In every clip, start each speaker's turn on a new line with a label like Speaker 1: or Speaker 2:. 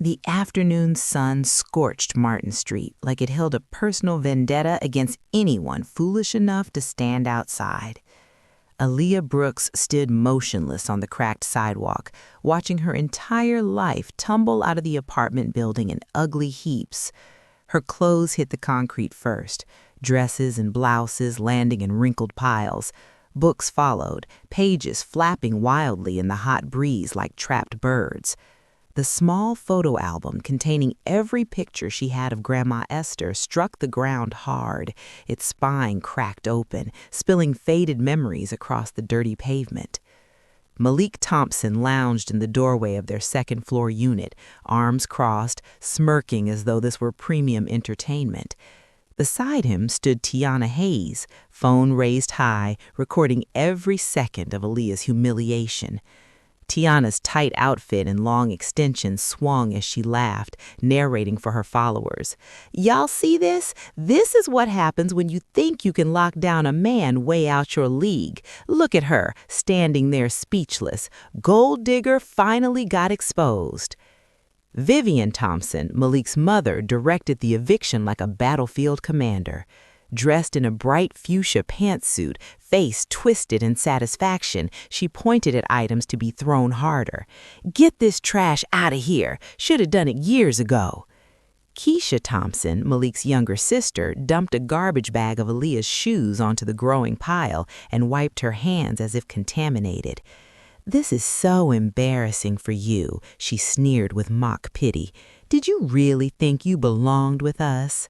Speaker 1: The afternoon sun scorched Martin Street like it held a personal vendetta against anyone foolish enough to stand outside. Aaliyah Brooks stood motionless on the cracked sidewalk, watching her entire life tumble out of the apartment building in ugly heaps. Her clothes hit the concrete first, dresses and blouses landing in wrinkled piles. Books followed, pages flapping wildly in the hot breeze like trapped birds. The small photo album containing every picture she had of Grandma Esther struck the ground hard, its spine cracked open, spilling faded memories across the dirty pavement. Malik Thompson lounged in the doorway of their second-floor unit, arms crossed, smirking as though this were premium entertainment. Beside him stood Tiana Hayes, phone raised high, recording every second of Aaliyah's humiliation. Tiana's tight outfit and long extensions swung as she laughed, narrating for her followers. "Y'all see this? This is what happens when you think you can lock down a man way out your league. Look at her, standing there speechless. Gold digger finally got exposed." Vivian Thompson, Malik's mother, directed the eviction like a battlefield commander. Dressed in a bright fuchsia pantsuit, face twisted in satisfaction, she pointed at items to be thrown harder. "Get this trash out of here. Should have done it years ago." Keisha Thompson, Malik's younger sister, dumped a garbage bag of Aaliyah's shoes onto the growing pile and wiped her hands as if contaminated. "This is so embarrassing for you," she sneered with mock pity. "Did you really think you belonged with us?"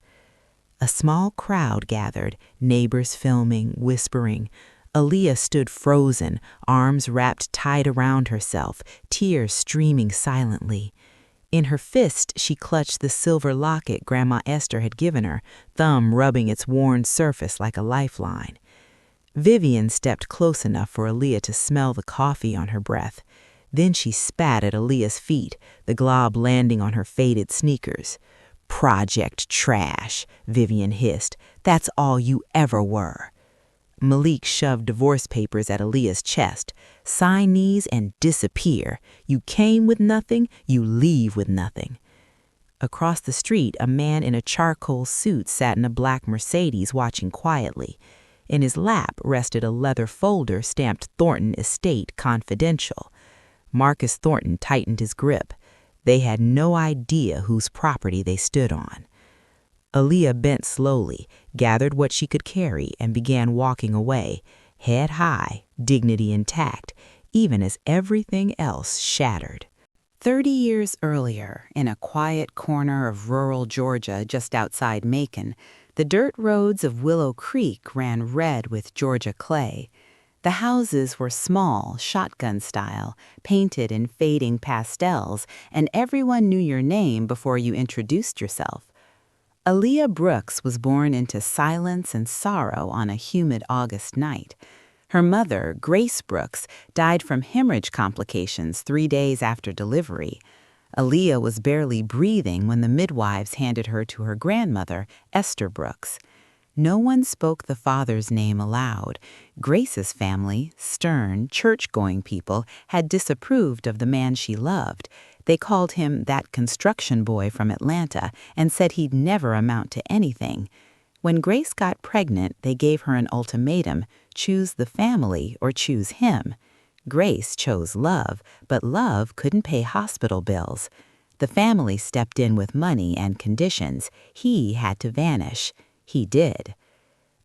Speaker 1: A small crowd gathered, neighbors filming, whispering. Aaliyah stood frozen, arms wrapped tight around herself, tears streaming silently. In her fist, she clutched the silver locket Grandma Esther had given her, thumb rubbing its worn surface like a lifeline. Vivian stepped close enough for Aaliyah to smell the coffee on her breath. Then she spat at Aaliyah's feet, the glob landing on her faded sneakers. "Project trash," Vivian hissed. "That's all you ever were." Malik shoved divorce papers at Aaliyah's chest. "Sign these and disappear. You came with nothing, you leave with nothing." Across the street, a man in a charcoal suit sat in a black Mercedes watching quietly. In his lap rested a leather folder stamped Thornton Estate Confidential. Marcus Thornton tightened his grip. They had no idea whose property they stood on. Aaliyah bent slowly, gathered what she could carry, and began walking away, head high, dignity intact, even as everything else shattered. 30 years earlier, in a quiet corner of rural Georgia just outside Macon, the dirt roads of Willow Creek ran red with Georgia clay. The houses were small, shotgun style, painted in fading pastels, and everyone knew your name before you introduced yourself. Aaliyah Brooks was born into silence and sorrow on a humid August night. Her mother, Grace Brooks, died from hemorrhage complications 3 days after delivery. Aaliyah was barely breathing when the midwives handed her to her grandmother, Esther Brooks. No one spoke the father's name aloud. Grace's family, stern, church-going people, had disapproved of the man she loved. They called him that construction boy from Atlanta and said he'd never amount to anything. When Grace got pregnant, they gave her an ultimatum: choose the family or choose him. Grace chose love, but love couldn't pay hospital bills. The family stepped in with money and conditions. He had to vanish. He did.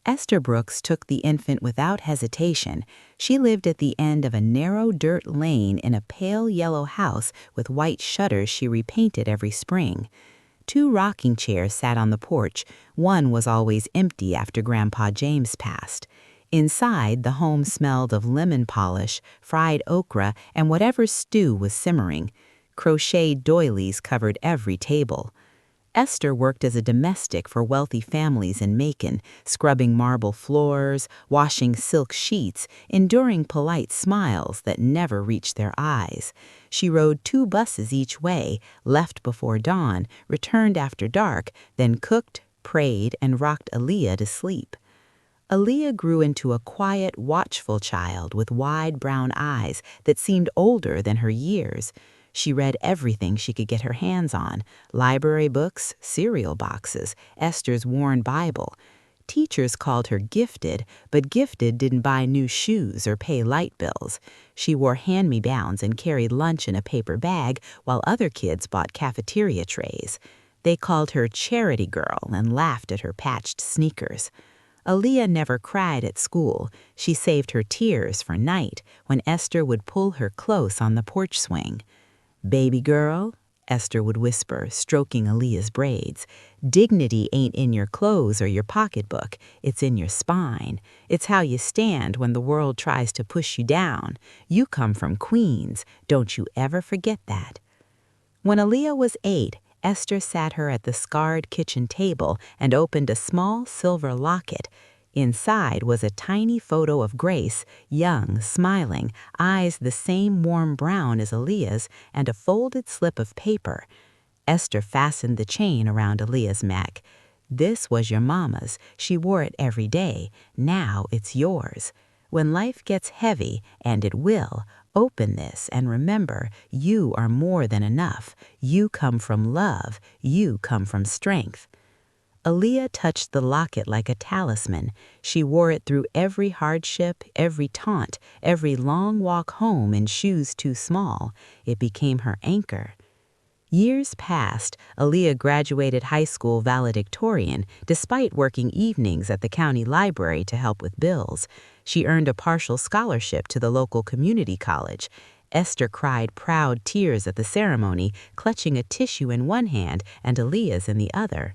Speaker 1: Esther Brooks took the infant without hesitation. She lived at the end of a narrow dirt lane in a pale yellow house with white shutters she repainted every spring. 2 rocking chairs sat on the porch. One was always empty after Grandpa James passed. Inside, the home smelled of lemon polish, fried okra, and whatever stew was simmering. Crocheted doilies covered every table. Esther worked as a domestic for wealthy families in Macon, scrubbing marble floors, washing silk sheets, enduring polite smiles that never reached their eyes. She rode 2 buses each way, left before dawn, returned after dark, then cooked, prayed, and rocked Aaliyah to sleep. Aaliyah grew into a quiet, watchful child with wide brown eyes that seemed older than her years. She read everything she could get her hands on: library books, cereal boxes, Esther's worn Bible. Teachers called her gifted, but gifted didn't buy new shoes or pay light bills. She wore hand-me-downs and carried lunch in a paper bag while other kids bought cafeteria trays. They called her charity girl and laughed at her patched sneakers. Aaliyah never cried at school. She saved her tears for night when Esther would pull her close on the porch swing. "Baby girl," Esther would whisper, stroking Aaliyah's braids, "dignity ain't in your clothes or your pocketbook. It's in your spine. It's how you stand when the world tries to push you down. You come from Queens. Don't you ever forget that." When Aaliyah was 8, Esther sat her at the scarred kitchen table and opened a small silver locket. Inside was a tiny photo of Grace, young, smiling, eyes the same warm brown as Aaliyah's, and a folded slip of paper. Esther fastened the chain around Aaliyah's neck. "This was your mama's. She wore it every day. Now it's yours. When life gets heavy, and it will, open this and remember, you are more than enough. You come from love. You come from strength." Aaliyah touched the locket like a talisman. She wore it through every hardship, every taunt, every long walk home in shoes too small. It became her anchor. Years passed. Aaliyah graduated high school valedictorian, despite working evenings at the county library to help with bills. She earned a partial scholarship to the local community college. Esther cried proud tears at the ceremony, clutching a tissue in one hand and Aaliyah's in the other.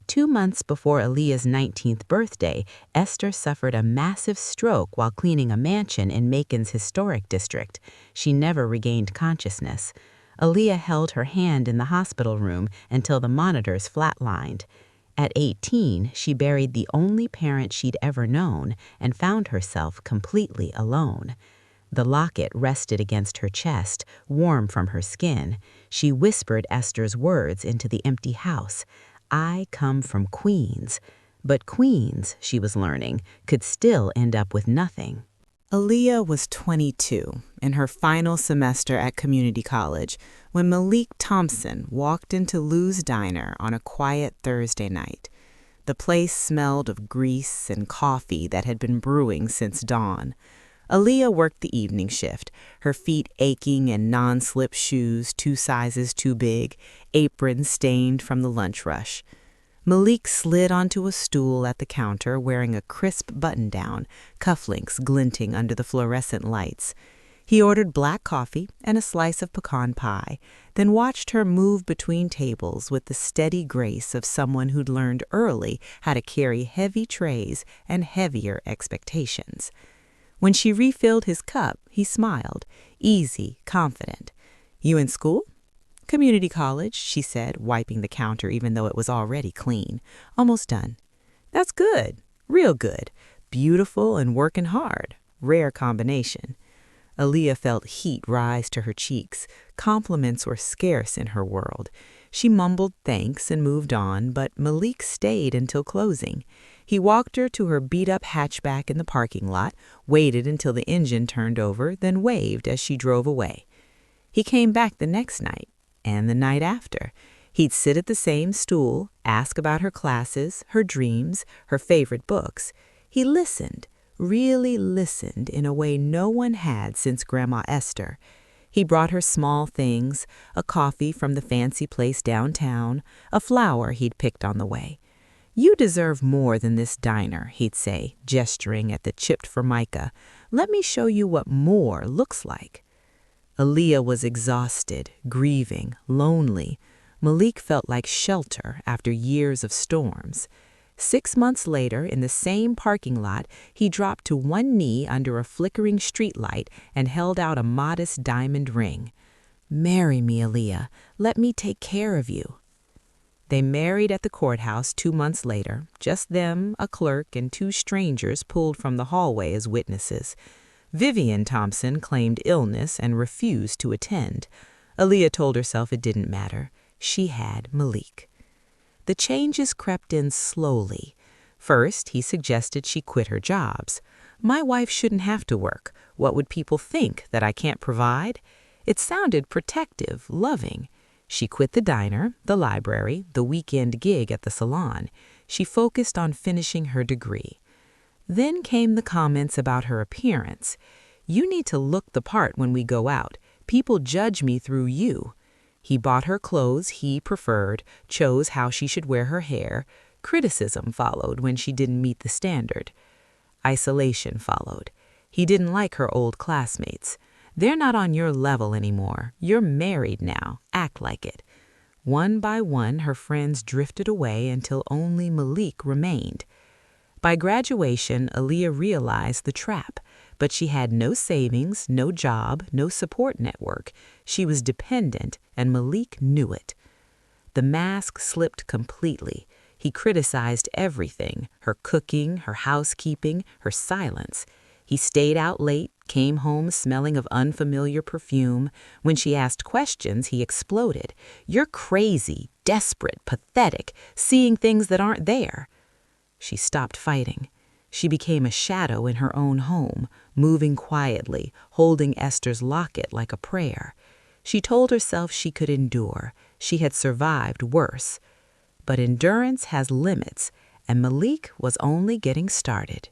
Speaker 1: 2 months before Aaliyah's 19th birthday, Esther suffered a massive stroke while cleaning a mansion in Macon's historic district. She never regained consciousness. Aaliyah held her hand in the hospital room until the monitors flatlined. At 18, she buried the only parent she'd ever known and found herself completely alone. The locket rested against her chest, warm from her skin. She whispered Esther's words into the empty house. "I come from Queens." But Queens, she was learning, could still end up with nothing. Aaliyah was 22, in her final semester at community college, when Malik Thompson walked into Lou's Diner on a quiet Thursday night. The place smelled of grease and coffee that had been brewing since dawn. Aaliyah worked the evening shift, her feet aching in non-slip shoes 2 sizes too big, apron stained from the lunch rush. Malik slid onto a stool at the counter wearing a crisp button-down, cufflinks glinting under the fluorescent lights. He ordered black coffee and a slice of pecan pie, then watched her move between tables with the steady grace of someone who'd learned early how to carry heavy trays and heavier expectations. When she refilled his cup, he smiled, easy, confident. "You in school?" "Community college," she said, wiping the counter even though it was already clean. "Almost done." "That's good, real good. Beautiful and working hard. Rare combination." Aaliyah felt heat rise to her cheeks. Compliments were scarce in her world. She mumbled thanks and moved on, but Malik stayed until closing. He walked her to her beat-up hatchback in the parking lot, waited until the engine turned over, then waved as she drove away. He came back the next night, and the night after. He'd sit at the same stool, ask about her classes, her dreams, her favorite books. He listened, really listened in a way no one had since Grandma Esther. He brought her small things, a coffee from the fancy place downtown, a flower he'd picked on the way. "You deserve more than this diner," he'd say, gesturing at the chipped formica. "Let me show you what more looks like." Aaliyah was exhausted, grieving, lonely. Malik felt like shelter after years of storms. 6 months later, in the same parking lot, he dropped to one knee under a flickering streetlight and held out a modest diamond ring. "Marry me, Aaliyah. Let me take care of you." They married at the courthouse 2 months later, just them, a clerk, and 2 strangers pulled from the hallway as witnesses. Vivian Thompson claimed illness and refused to attend. Aaliyah told herself it didn't matter. She had Malik. The changes crept in slowly. First, he suggested she quit her jobs. "My wife shouldn't have to work. What would people think, that I can't provide?" It sounded protective, loving. She quit the diner, the library, the weekend gig at the salon. She focused on finishing her degree. Then came the comments about her appearance. "You need to look the part when we go out. People judge me through you." He bought her clothes he preferred, chose how she should wear her hair. Criticism followed when she didn't meet the standard. Isolation followed. He didn't like her old classmates. "They're not on your level anymore. You're married now. Act like it." One by one, her friends drifted away until only Malik remained. By graduation, Aaliyah realized the trap, but she had no savings, no job, no support network. She was dependent, and Malik knew it. The mask slipped completely. He criticized everything, her cooking, her housekeeping, her silence. He stayed out late, came home smelling of unfamiliar perfume. When she asked questions, he exploded. "You're crazy, desperate, pathetic, seeing things that aren't there." She stopped fighting. She became a shadow in her own home, moving quietly, holding Esther's locket like a prayer. She told herself she could endure. She had survived worse. But endurance has limits, and Malik was only getting started.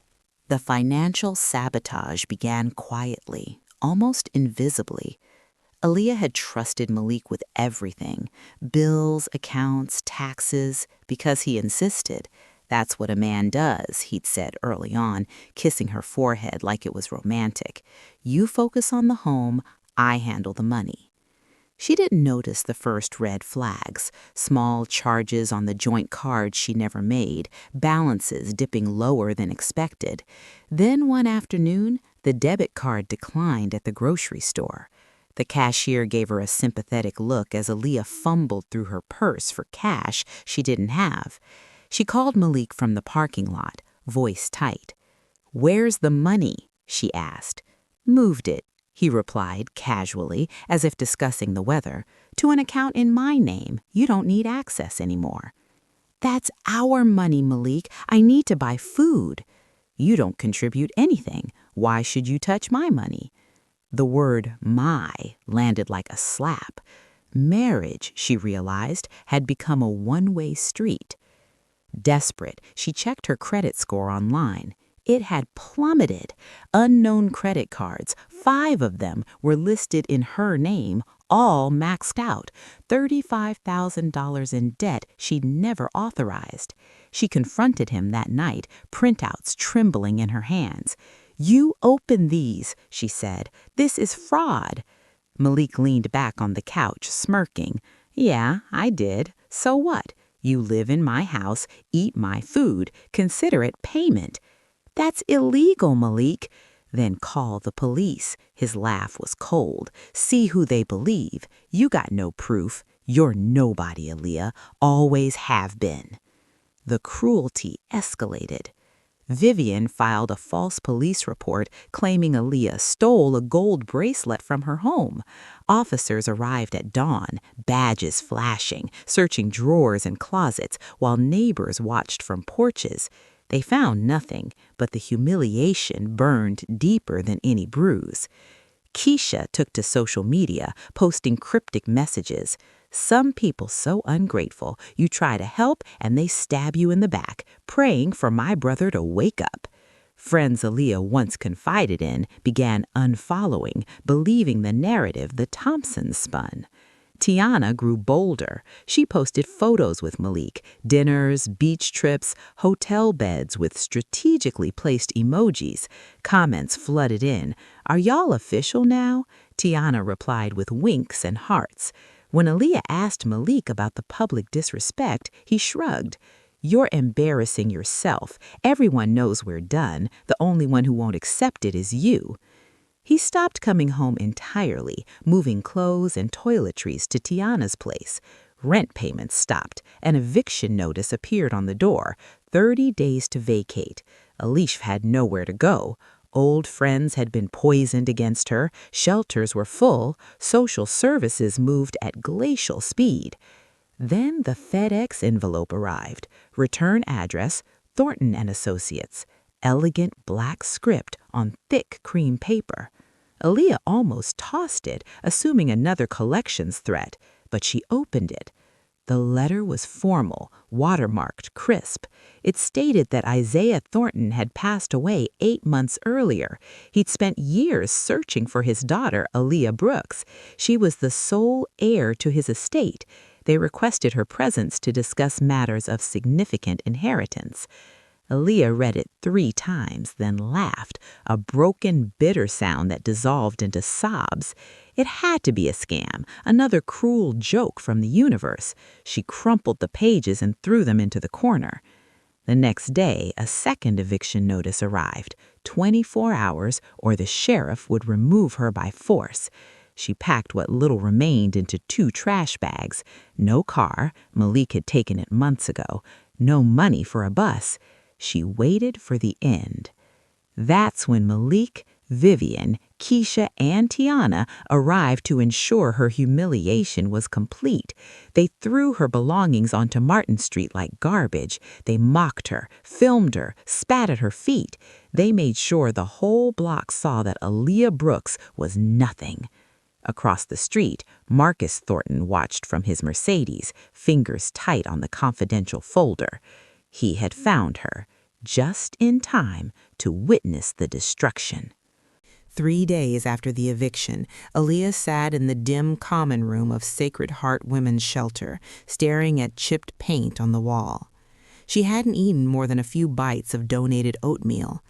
Speaker 1: The financial sabotage began quietly, almost invisibly. Aaliyah had trusted Malik with everything, bills, accounts, taxes, because he insisted. "That's what a man does," he'd said early on, kissing her forehead like it was romantic. "You focus on the home, I handle the money." She didn't notice the first red flags, small charges on the joint card she never made, balances dipping lower than expected. Then one afternoon, the debit card declined at the grocery store. The cashier gave her a sympathetic look as Aaliyah fumbled through her purse for cash she didn't have. She called Malik from the parking lot, voice tight. "Where's the money?" she asked. "Moved it," he replied casually, as if discussing the weather, "to an account in my name. You don't need access anymore." "That's our money, Malik. I need to buy food." "You don't contribute anything. Why should you touch my money?" The word "my" landed like a slap. Marriage, she realized, had become a one-way street. Desperate, she checked her credit score online. It had plummeted. Unknown credit cards, 5 of them, were listed in her name, all maxed out, $35,000 in debt she'd never authorized. She confronted him that night, printouts trembling in her hands. "You open these," she said. "This is fraud." Malik leaned back on the couch, smirking. "Yeah, I did. So what? You live in my house, eat my food, consider it payment." "That's illegal, Malik." "Then call the police." His laugh was cold. "See who they believe. You got no proof. You're nobody, Aaliyah. Always have been." The cruelty escalated. Vivian filed a false police report claiming Aaliyah stole a gold bracelet from her home. Officers arrived at dawn, badges flashing, searching drawers and closets, while neighbors watched from porches. They found nothing, but the humiliation burned deeper than any bruise. Keisha took to social media, posting cryptic messages. "Some people so ungrateful, you try to help and they stab you in the back, praying for my brother to wake up." Friends Aaliyah once confided in began unfollowing, believing the narrative the Thompsons spun. Tiana grew bolder. She posted photos with Malik, dinners, beach trips, hotel beds with strategically placed emojis. Comments flooded in. "Are y'all official now?" Tiana replied with winks and hearts. When Aaliyah asked Malik about the public disrespect, he shrugged. "You're embarrassing yourself. Everyone knows we're done. The only one who won't accept it is you." He stopped coming home entirely, moving clothes and toiletries to Tiana's place. Rent payments stopped. An eviction notice appeared on the door. 30 days to vacate. Aaliyah had nowhere to go. Old friends had been poisoned against her. Shelters were full. Social services moved at glacial speed. Then the FedEx envelope arrived. Return address, Thornton and Associates. Elegant black script on thick cream paper. Aaliyah almost tossed it, assuming another collections threat, but she opened it. The letter was formal, watermarked, crisp. It stated that Isaiah Thornton had passed away 8 months earlier. He'd spent years searching for his daughter, Aaliyah Brooks. She was the sole heir to his estate. They requested her presence to discuss matters of significant inheritance. Aaliyah read it 3 times, then laughed, a broken, bitter sound that dissolved into sobs. It had to be a scam, another cruel joke from the universe. She crumpled the pages and threw them into the corner. The next day, a second eviction notice arrived. 24 hours, or the sheriff would remove her by force. She packed what little remained into 2 trash bags. No car, Malik had taken it months ago. No money for a bus. She waited for the end. That's when Malik, Vivian, Keisha, and Tiana arrived to ensure her humiliation was complete. They threw her belongings onto Martin Street like garbage. They mocked her, filmed her, spat at her feet. They made sure the whole block saw that Aaliyah Brooks was nothing. Across the street, Marcus Thornton watched from his Mercedes, fingers tight on the confidential folder. He had found her, just in time to witness the destruction. 3 days after the eviction, Aaliyah sat in the dim common room of Sacred Heart Women's Shelter, staring at chipped paint on the wall. She hadn't eaten more than a few bites of donated oatmeal.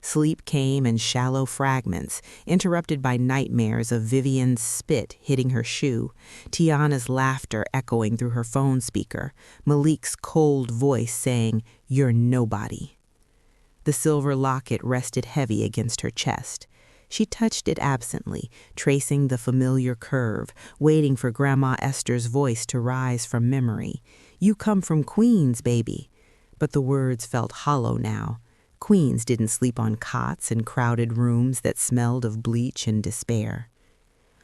Speaker 1: Sleep came in shallow fragments, interrupted by nightmares of Vivian's spit hitting her shoe, Tiana's laughter echoing through her phone speaker, Malik's cold voice saying, "You're nobody." The silver locket rested heavy against her chest. She touched it absently, tracing the familiar curve, waiting for Grandma Esther's voice to rise from memory. "You come from Queens, baby." But the words felt hollow now. Queens didn't sleep on cots in crowded rooms that smelled of bleach and despair.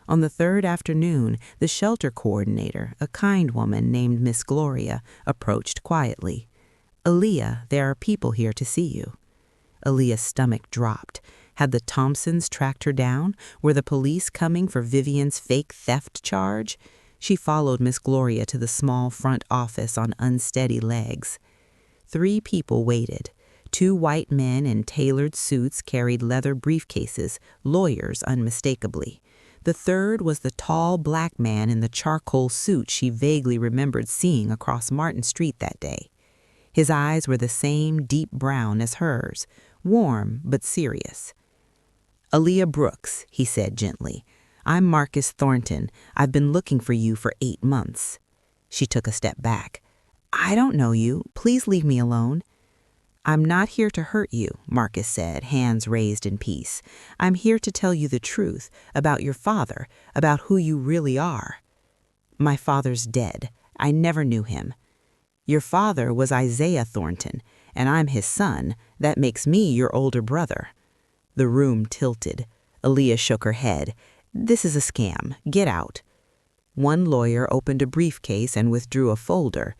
Speaker 1: On the 3rd afternoon, the shelter coordinator, a kind woman named Miss Gloria, approached quietly. "Aaliyah, there are people here to see you." Aaliyah's stomach dropped. Had the Thompsons tracked her down? Were the police coming for Vivian's fake theft charge? She followed Miss Gloria to the small front office on unsteady legs. 3 people waited. 2 white men in tailored suits carried leather briefcases, lawyers unmistakably. The third was the tall black man in the charcoal suit she vaguely remembered seeing across Martin Street that day. His eyes were the same deep brown as hers, warm but serious. "Aaliyah Brooks," he said gently. "I'm Marcus Thornton. I've been looking for you for 8 months." She took a step back. "I don't know you. Please leave me alone." "I'm not here to hurt you," Marcus said, hands raised in peace. "I'm here to tell you the truth about your father, about who you really are." "My father's dead. I never knew him." "Your father was Isaiah Thornton, and I'm his son. That makes me your older brother." The room tilted. Aaliyah shook her head. "This is a scam. Get out." One lawyer opened a briefcase and withdrew a folder.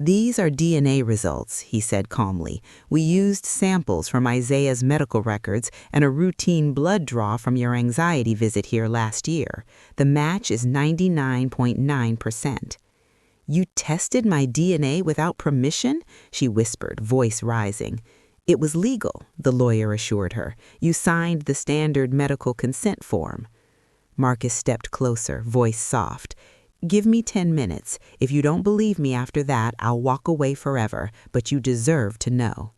Speaker 1: "These are DNA results," he said calmly. "We used samples from Isaiah's medical records and a routine blood draw from your anxiety visit here last year. The match is 99.9%. "You tested my DNA without permission?" she whispered, voice rising. "It was legal," the lawyer assured her. "You signed the standard medical consent form." Marcus stepped closer, voice soft. "Give me 10 minutes. If you don't believe me after that, I'll walk away forever, but you deserve to know."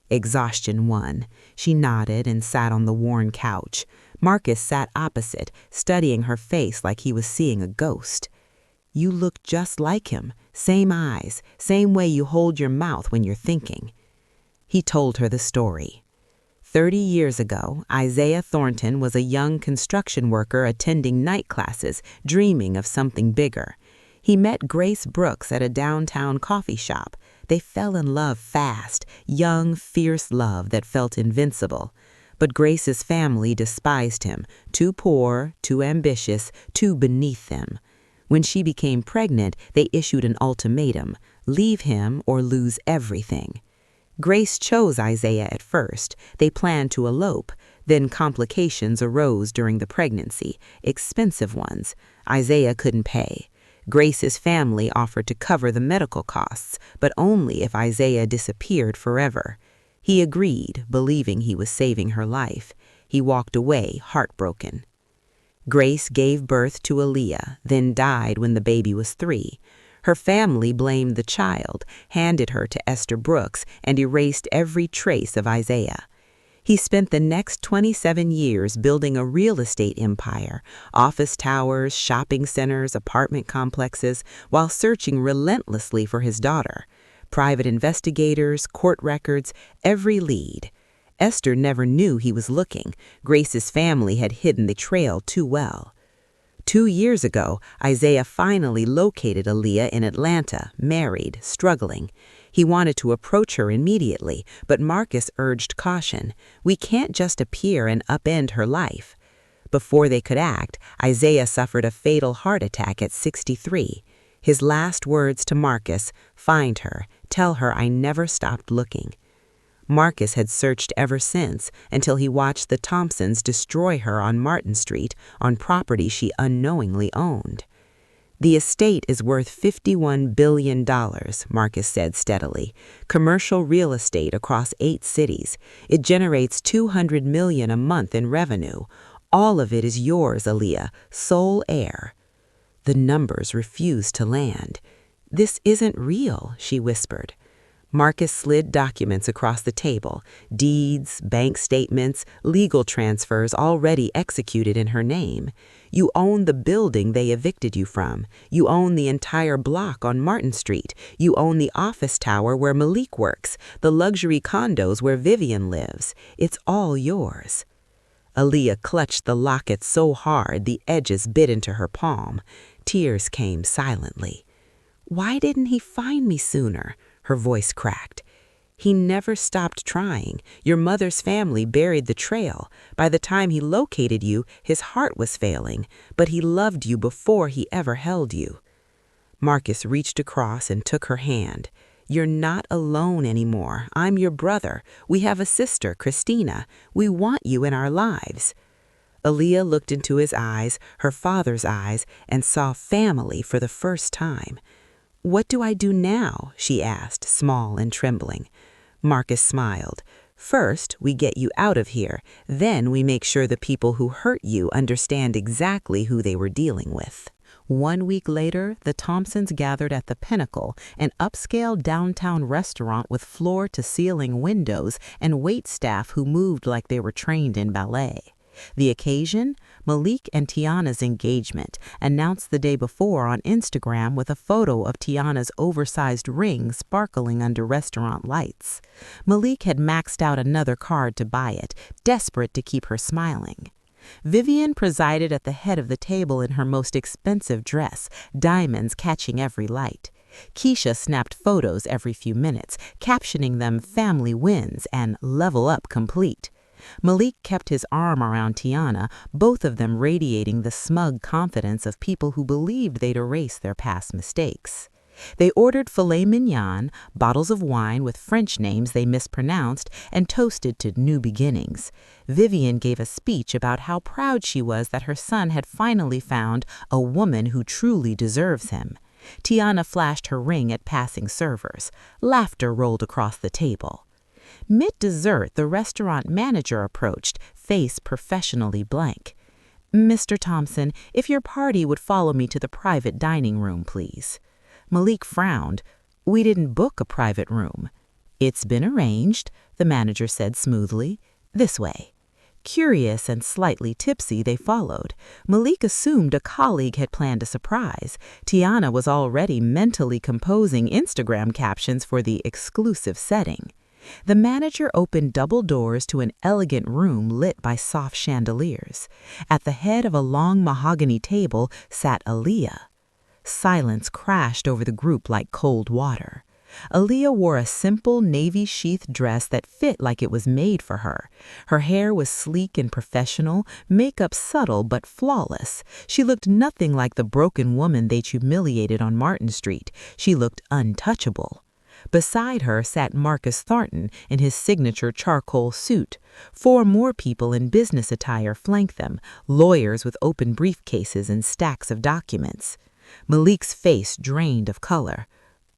Speaker 1: Exhaustion won. She nodded and sat on the worn couch. Marcus sat opposite, studying her face like he was seeing a ghost. "You look just like him. Same eyes, same way you hold your mouth when you're thinking." He told her the story. 30 years ago, Isaiah Thornton was a young construction worker attending night classes, dreaming of something bigger. He met Grace Brooks at a downtown coffee shop. They fell in love fast, young, fierce love that felt invincible. But Grace's family despised him, too poor, too ambitious, too beneath them. When she became pregnant, they issued an ultimatum: leave him or lose everything. Grace chose Isaiah at first. They planned to elope. Then complications arose during the pregnancy, expensive ones. Isaiah couldn't pay. Grace's family offered to cover the medical costs, but only if Isaiah disappeared forever. He agreed, believing he was saving her life. He walked away, heartbroken. Grace gave birth to Aaliyah, then died when the baby was 3. Her family blamed the child, handed her to Esther Brooks, and erased every trace of Isaiah. He spent the next 27 years building a real estate empire, office towers, shopping centers, apartment complexes, while searching relentlessly for his daughter. Private investigators, court records, every lead. Esther never knew he was looking. Grace's family had hidden the trail too well. 2 years ago, Isaiah finally located Aaliyah in Atlanta, married, struggling. He wanted to approach her immediately, but Marcus urged caution. We can't just appear and upend her life. Before they could act, Isaiah suffered a fatal heart attack at 63. His last words to Marcus, "Find her, tell her I never stopped looking." Marcus had searched ever since, until he watched the Thompsons destroy her on Martin Street on property she unknowingly owned. "The estate is worth $51 billion, Marcus said steadily. Commercial real estate across 8 cities. It generates $200 million a month in revenue. All of it is yours, Aaliyah, sole heir." The numbers refused to land. "This isn't real," she whispered. Marcus slid documents across the table, deeds, bank statements, legal transfers already executed in her name. "You own the building they evicted you from. You own the entire block on Martin Street. You own the office tower where Malik works, the luxury condos where Vivian lives. It's all yours." Aaliyah clutched the locket so hard the edges bit into her palm. Tears came silently. "Why didn't he find me sooner?" Her voice cracked. "He never stopped trying. Your mother's family buried the trail. By the time he located you, his heart was failing, but he loved you before he ever held you." Marcus reached across and took her hand. "You're not alone anymore. I'm your brother. We have a sister, Christina. We want you in our lives." Aaliyah looked into his eyes, her father's eyes, and saw family for the first time. "What do I do now?" she asked, small and trembling. Marcus smiled. "First, we get you out of here. Then we make sure the people who hurt you understand exactly who they were dealing with." 1 week later, the Thompsons gathered at the Pinnacle, an upscale downtown restaurant with floor-to-ceiling windows and wait staff who moved like they were trained in ballet. The occasion? Malik and Tiana's engagement, announced the day before on Instagram with a photo of Tiana's oversized ring sparkling under restaurant lights. Malik had maxed out another card to buy it, desperate to keep her smiling. Vivian presided at the head of the table in her most expensive dress, diamonds catching every light. Keisha snapped photos every few minutes, captioning them "family wins" and "level up complete." Malik kept his arm around Tiana, both of them radiating the smug confidence of people who believed they'd erase their past mistakes. They ordered filet mignon, bottles of wine with French names they mispronounced, and toasted to new beginnings. Vivian gave a speech about how proud she was that her son had finally found a woman who truly deserves him. Tiana flashed her ring at passing servers. Laughter rolled across the table. Mid-dessert, the restaurant manager approached, face professionally blank. "Mr. Thompson, if your party would follow me to the private dining room, please." Malik frowned. "We didn't book a private room." "It's been arranged," the manager said smoothly. "This way." Curious and slightly tipsy, they followed. Malik assumed a colleague had planned a surprise. Tiana was already mentally composing Instagram captions for the exclusive setting. The manager opened double doors to an elegant room lit by soft chandeliers. At the head of a long mahogany table sat Aaliyah. Silence crashed over the group like cold water. Aaliyah wore a simple navy-sheath dress that fit like it was made for her. Her hair was sleek and professional, makeup subtle but flawless. She looked nothing like the broken woman they'd humiliated on Martin Street. She looked untouchable. Beside her sat Marcus Thornton in his signature charcoal suit. 4 more people in business attire flanked them, lawyers with open briefcases and stacks of documents. Malik's face drained of color.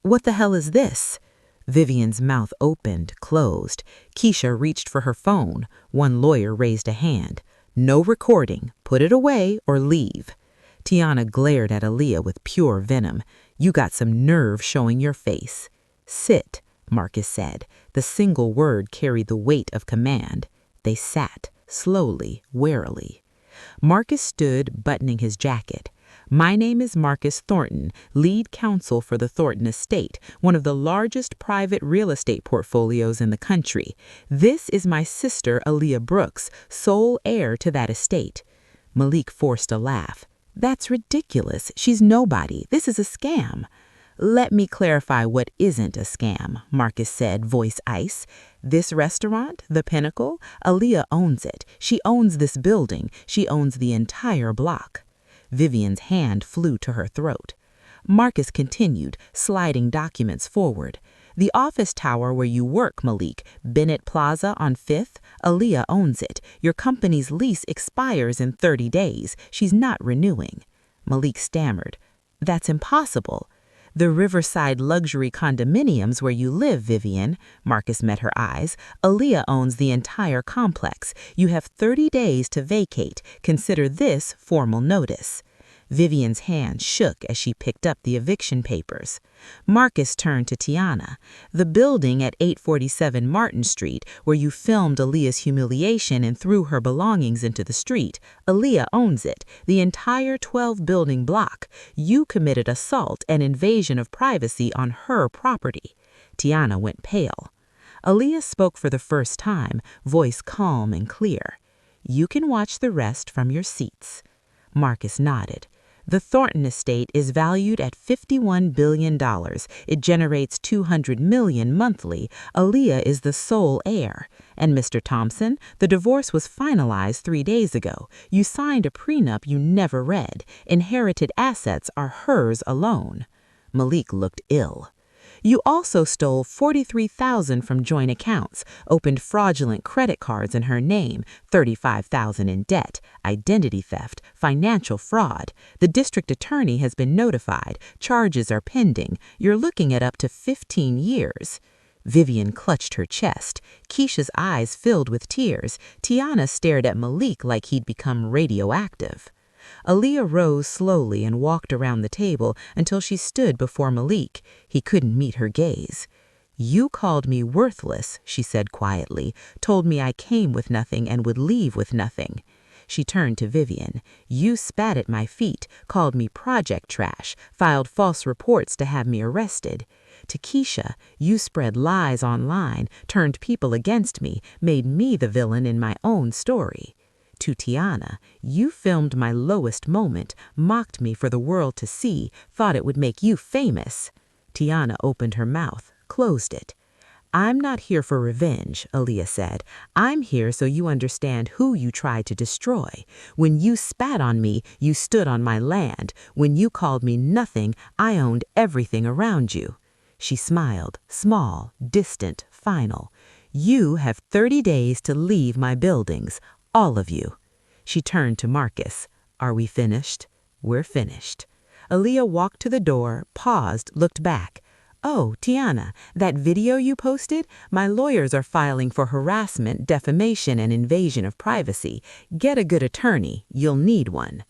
Speaker 1: "What the hell is this?" Vivian's mouth opened, closed. Keisha reached for her phone. One lawyer raised a hand. "No recording. Put it away or leave." Tiana glared at Aaliyah with pure venom. "You got some nerve showing your face." "Sit," Marcus said. The single word carried the weight of command. They sat, slowly, warily. Marcus stood, buttoning his jacket. "My name is Marcus Thornton, lead counsel for the Thornton estate, one of the largest private real estate portfolios in the country. This is my sister, Aaliyah Brooks, sole heir to that estate." Malik forced a laugh. "That's ridiculous. She's nobody. This is a scam." "Let me clarify what isn't a scam," Marcus said, voice ice. "This restaurant, The Pinnacle, Aaliyah owns it. She owns this building. She owns the entire block." Vivian's hand flew to her throat. Marcus continued, sliding documents forward. "The office tower where you work, Malik, Bennett Plaza on 5th, Aaliyah owns it. Your company's lease expires in 30 days. She's not renewing." Malik stammered. "That's impossible." "The Riverside luxury condominiums where you live, Vivian," Marcus met her eyes. "Aaliyah owns the entire complex. You have 30 days to vacate. Consider this formal notice." Vivian's hand shook as she picked up the eviction papers. Marcus turned to Tiana. "The building at 847 Martin Street, where you filmed Aaliyah's humiliation and threw her belongings into the street, Aaliyah owns it, the entire 12-building block. You committed assault and invasion of privacy on her property." Tiana went pale. Aaliyah spoke for the first time, voice calm and clear. "You can watch the rest from your seats." Marcus nodded. "The Thornton estate is valued at $51 billion. It generates $200 million monthly. Aaliyah is the sole heir. And Mr. Thompson, the divorce was finalized 3 days ago. You signed a prenup you never read. Inherited assets are hers alone." Malik looked ill. "You also stole $43,000 from joint accounts, opened fraudulent credit cards in her name, $35,000 in debt, identity theft, financial fraud. The district attorney has been notified. Charges are pending. You're looking at up to 15 years. Vivian clutched her chest. Keisha's eyes filled with tears. Tiana stared at Malik like he'd become radioactive. Aaliyah rose slowly and walked around the table until she stood before Malik. He couldn't meet her gaze. "You called me worthless," she said quietly, "told me I came with nothing and would leave with nothing." She turned to Vivian. "You spat at my feet, called me project trash, filed false reports to have me arrested." To Keisha, "You spread lies online, turned people against me, made me the villain in my own story." To Tiana, "You filmed my lowest moment, mocked me for the world to see, thought it would make you famous." Tiana opened her mouth, closed it. "I'm not here for revenge," Aaliyah said. "I'm here so you understand who you tried to destroy. When you spat on me, you stood on my land. When you called me nothing, I owned everything around you." She smiled, small, distant, final. "You have 30 days to leave my buildings. All of you." She turned to Marcus. "Are we finished?" "We're finished." Aaliyah walked to the door, paused, looked back. "Oh, Tiana, that video you posted? My lawyers are filing for harassment, defamation, and invasion of privacy. Get a good attorney. You'll need one."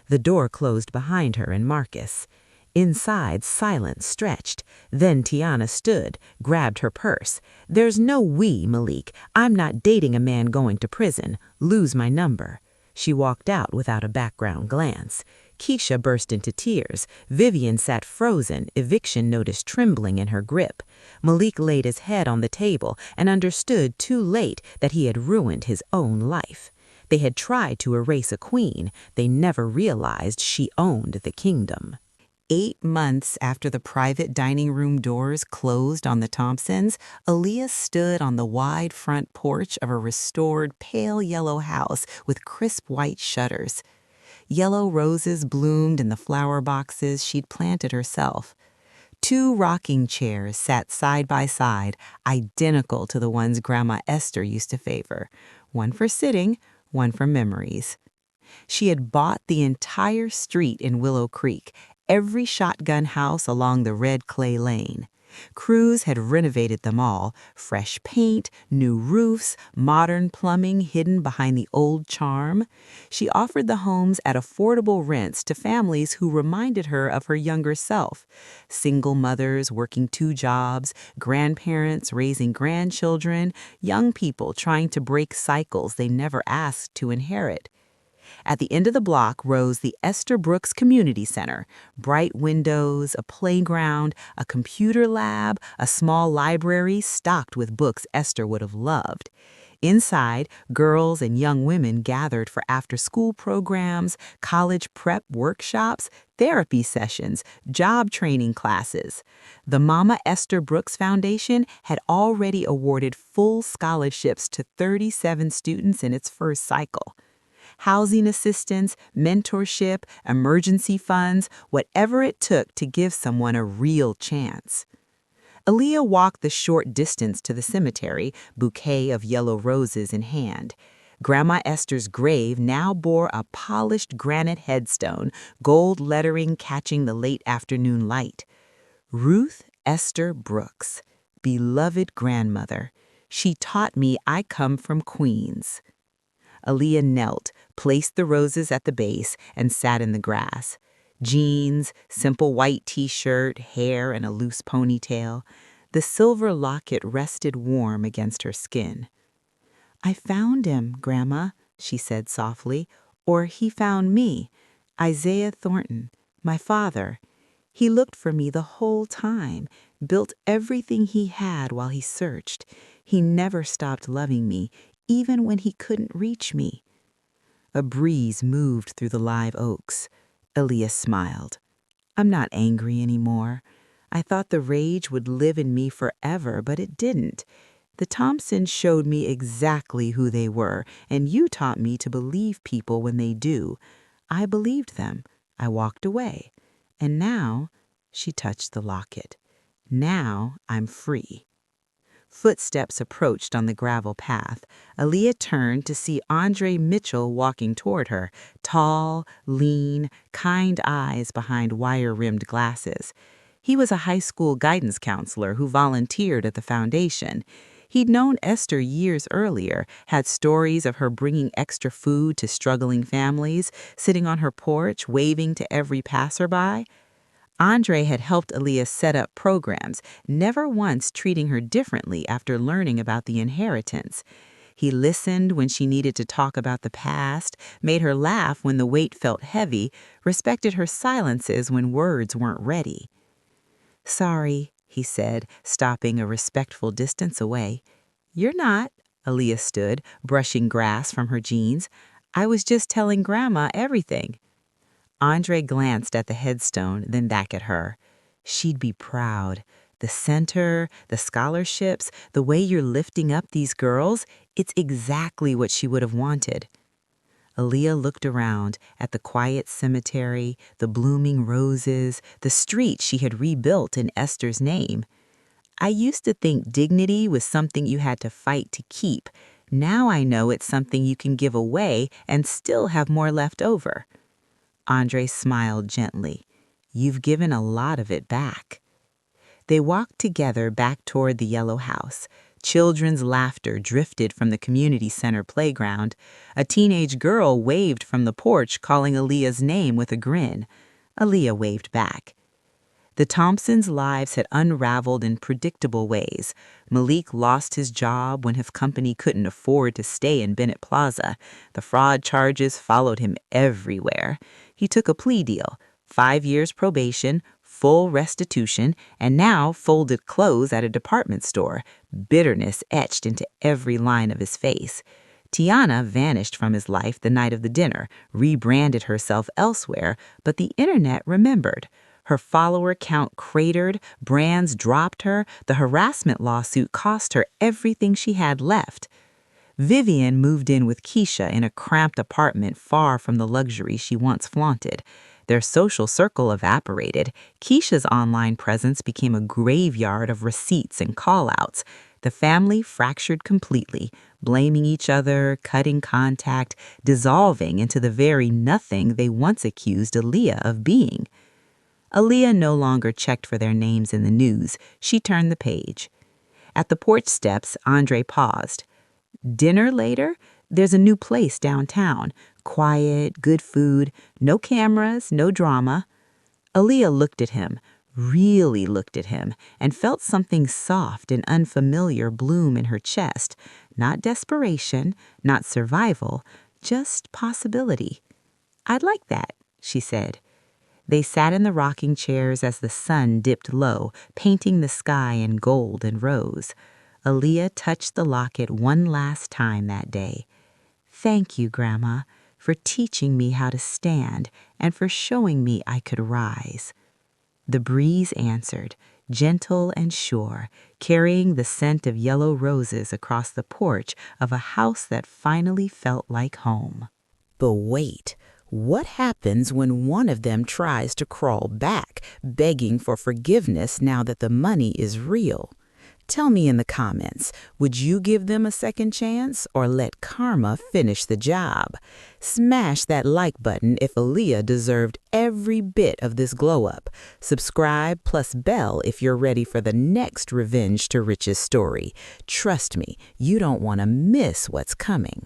Speaker 1: The door closed behind her and Marcus. Inside, silence stretched. Then Tiana stood, grabbed her purse. "There's no we, Malik. I'm not dating a man going to prison. Lose my number." She walked out without a background glance. Keisha burst into tears. Vivian sat frozen, eviction notice trembling in her grip. Malik laid his head on the table and understood too late that he had ruined his own life. They had tried to erase a queen. They never realized she owned the kingdom. 8 months after the private dining room doors closed on the Thompsons, Aaliyah stood on the wide front porch of a restored pale yellow house with crisp white shutters. Yellow roses bloomed in the flower boxes she'd planted herself. 2 rocking chairs sat side by side, identical to the ones Grandma Esther used to favor, one for sitting, one for memories. She had bought the entire street in Willow Creek, every shotgun house along the red clay lane. Crews had renovated them all, fresh paint, new roofs, modern plumbing hidden behind the old charm. She offered the homes at affordable rents to families who reminded her of her younger self. Single mothers working 2 jobs, grandparents raising grandchildren, young people trying to break cycles they never asked to inherit. At the end of the block rose the Esther Brooks Community Center. Bright windows, a playground, a computer lab, a small library stocked with books Esther would have loved. Inside, girls and young women gathered for after-school programs, college prep workshops, therapy sessions, job training classes. The Mama Esther Brooks Foundation had already awarded full scholarships to 37 students in its first cycle. Housing assistance, mentorship, emergency funds, whatever it took to give someone a real chance. Aaliyah walked the short distance to the cemetery, bouquet of yellow roses in hand. Grandma Esther's grave now bore a polished granite headstone, gold lettering catching the late afternoon light. Ruth Esther Brooks, beloved grandmother. She taught me I come from Queens. Aaliyah knelt, placed the roses at the base, and sat in the grass. Jeans, simple white t-shirt, hair in a loose ponytail. The silver locket rested warm against her skin. "I found him, Grandma," she said softly, "or he found me. Isaiah Thornton, my father. He looked for me the whole time, built everything he had while he searched. He never stopped loving me, even when he couldn't reach me." A breeze moved through the live oaks. Aaliyah smiled. "I'm not angry anymore. I thought the rage would live in me forever, but it didn't. The Thompsons showed me exactly who they were, and you taught me to believe people when they do. I believed them. I walked away. And now," she touched the locket, "now I'm free." Footsteps approached on the gravel path. Aaliyah turned to see Andre Mitchell walking toward her, tall, lean, kind eyes behind wire-rimmed glasses. He was a high school guidance counselor who volunteered at the foundation. He'd known Esther years earlier, had stories of her bringing extra food to struggling families, sitting on her porch, waving to every passerby. Andre had helped Aaliyah set up programs, never once treating her differently after learning about the inheritance. He listened when she needed to talk about the past, made her laugh when the weight felt heavy, respected her silences when words weren't ready. "Sorry," he said, stopping a respectful distance away. "You're not." Aaliyah stood, brushing grass from her jeans. "I was just telling Grandma everything." Andre glanced at the headstone, then back at her. She'd be proud. The center, the scholarships, the way you're lifting up these girls, it's exactly what she would have wanted. Aaliyah looked around at the quiet cemetery, the blooming roses, the street she had rebuilt in Esther's name. "I used to think dignity was something you had to fight to keep. Now I know it's something you can give away and still have more left over." Andre smiled gently. "You've given a lot of it back." They walked together back toward the yellow house. Children's laughter drifted from the community center playground. A teenage girl waved from the porch, calling Aaliyah's name with a grin. Aaliyah waved back. The Thompsons' lives had unraveled in predictable ways. Malik lost his job when his company couldn't afford to stay in Bennett Plaza. The fraud charges followed him everywhere. He took a plea deal, 5 years probation, full restitution, and now folded clothes at a department store, bitterness etched into every line of his face. Tiana vanished from his life the night of the dinner, rebranded herself elsewhere, but the internet remembered. Her follower count cratered, brands dropped her, the harassment lawsuit cost her everything she had left. Vivian moved in with Keisha in a cramped apartment far from the luxury she once flaunted. Their social circle evaporated. Keisha's online presence became a graveyard of receipts and call-outs. The family fractured completely, blaming each other, cutting contact, dissolving into the very nothing they once accused Aaliyah of being. Aaliyah no longer checked for their names in the news. She turned the page. At the porch steps, Andre paused. Dinner later? There's a new place downtown. Quiet, good food, no cameras, no drama. Aaliyah looked at him, really looked at him, and felt something soft and unfamiliar bloom in her chest. Not desperation, not survival, just possibility. "I'd like that," she said. They sat in the rocking chairs as the sun dipped low, painting the sky in gold and rose. Aaliyah touched the locket one last time that day. "Thank you, Grandma, for teaching me how to stand and for showing me I could rise." The breeze answered, gentle and sure, carrying the scent of yellow roses across the porch of a house that finally felt like home. But wait, what happens when one of them tries to crawl back, begging for forgiveness now that the money is real? Tell me in the comments, would you give them a second chance or let karma finish the job? Smash that like button if Aaliyah deserved every bit of this glow up. Subscribe plus bell if you're ready for the next Revenge to Riches story. Trust me, you don't want to miss what's coming.